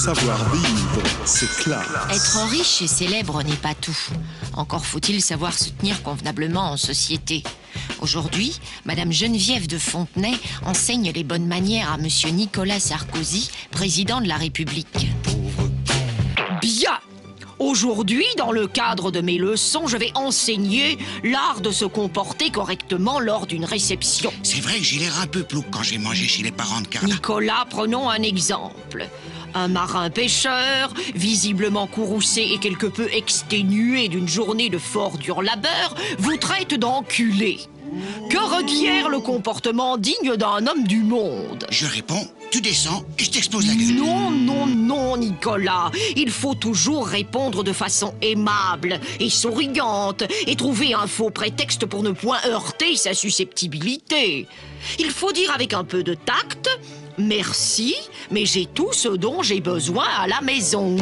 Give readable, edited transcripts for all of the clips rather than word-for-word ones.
Savoir-vivre, c'est classe. Être riche et célèbre n'est pas tout. Encore faut-il savoir se tenir convenablement en société. Aujourd'hui, Madame Geneviève de Fontenay enseigne les bonnes manières à Monsieur Nicolas Sarkozy, président de la République. Bien. Aujourd'hui, dans le cadre de mes leçons, je vais enseigner l'art de se comporter correctement lors d'une réception. C'est vrai que j'ai l'air un peu plouc quand j'ai mangé chez les parents de Carla. Nicolas, prenons un exemple. Un marin pêcheur, visiblement courroucé et quelque peu exténué d'une journée de fort dur labeur, vous traite d'enculé. Que requiert le comportement digne d'un homme du monde? Je réponds, tu descends et je t'explose la gueule. Non, non, non, Nicolas. Il faut toujours répondre de façon aimable et souriante et trouver un faux prétexte pour ne point heurter sa susceptibilité. Il faut dire avec un peu de tact, merci, mais j'ai tout ce dont j'ai besoin à la maison.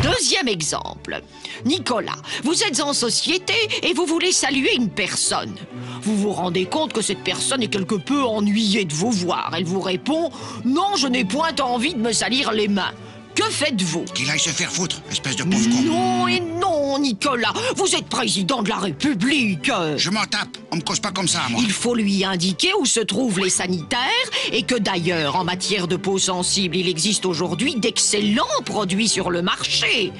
Deuxième exemple. Nicolas, vous êtes en société et vous voulez saluer une personne. Vous vous rendez compte que cette personne est quelque peu ennuyée de vous voir. Elle vous répond « Non, je n'ai point envie de me salir les mains ». Que faites-vous? Qu'il aille se faire foutre, espèce de pauvre con. Non et non, Nicolas. Vous êtes président de la République. Je m'en tape, on me cause pas comme ça, moi. Il faut lui indiquer où se trouvent les sanitaires et que d'ailleurs, en matière de peau sensible, il existe aujourd'hui d'excellents produits sur le marché.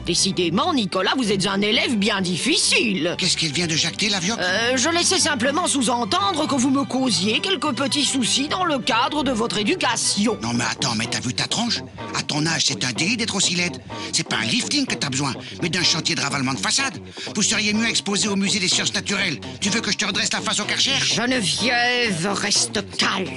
Décidément, Nicolas, vous êtes un élève bien difficile. Qu'est-ce qu'elle vient de jacter, la vioque? Je laissais simplement sous-entendre que vous me causiez quelques petits soucis dans le cadre de votre éducation. Non mais attends, mais t'as vu ta tronche? À ton âge, c'est un délit d'être aussi laide. C'est pas un lifting que t'as besoin, mais d'un chantier de ravalement de façade. Vous seriez mieux exposé au musée des sciences naturelles. Tu veux que je te redresse la face au Karcher? Geneviève, reste calme.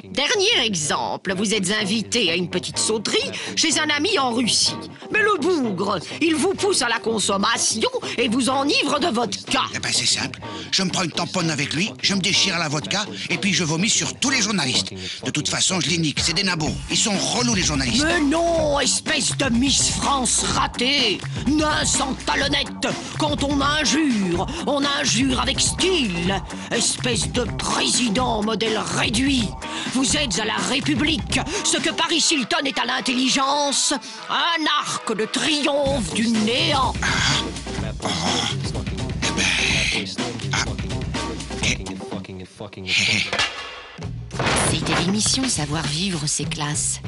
Dernier exemple, vous êtes invité à une petite sauterie chez un ami en Russie. Mais le bougre, il vous pousse à la consommation et vous enivre de vodka. Eh ben c'est simple, je me prends une tamponne avec lui, je me déchire à la vodka et puis je vomis sur tous les journalistes. De toute façon, je les nique, c'est des nabos. Ils sont relous les journalistes. Mais non, espèce de Miss France ratée, nain sans talonnette. Quand on injure avec style. Espèce de président modèle réduit. Vous êtes à la République, ce que Paris Hilton est à l'intelligence, un arc de triomphe du néant. C'était l'émission Savoir-vivre, c'est classe.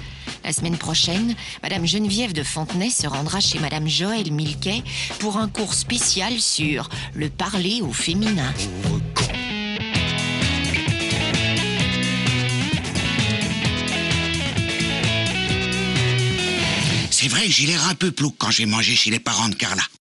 La semaine prochaine, Madame Geneviève de Fontenay se rendra chez Madame Joëlle Milquet pour un cours spécial sur le parler au féminin. C'est vrai que j'ai l'air un peu plouc quand j'ai mangé chez les parents de Carla.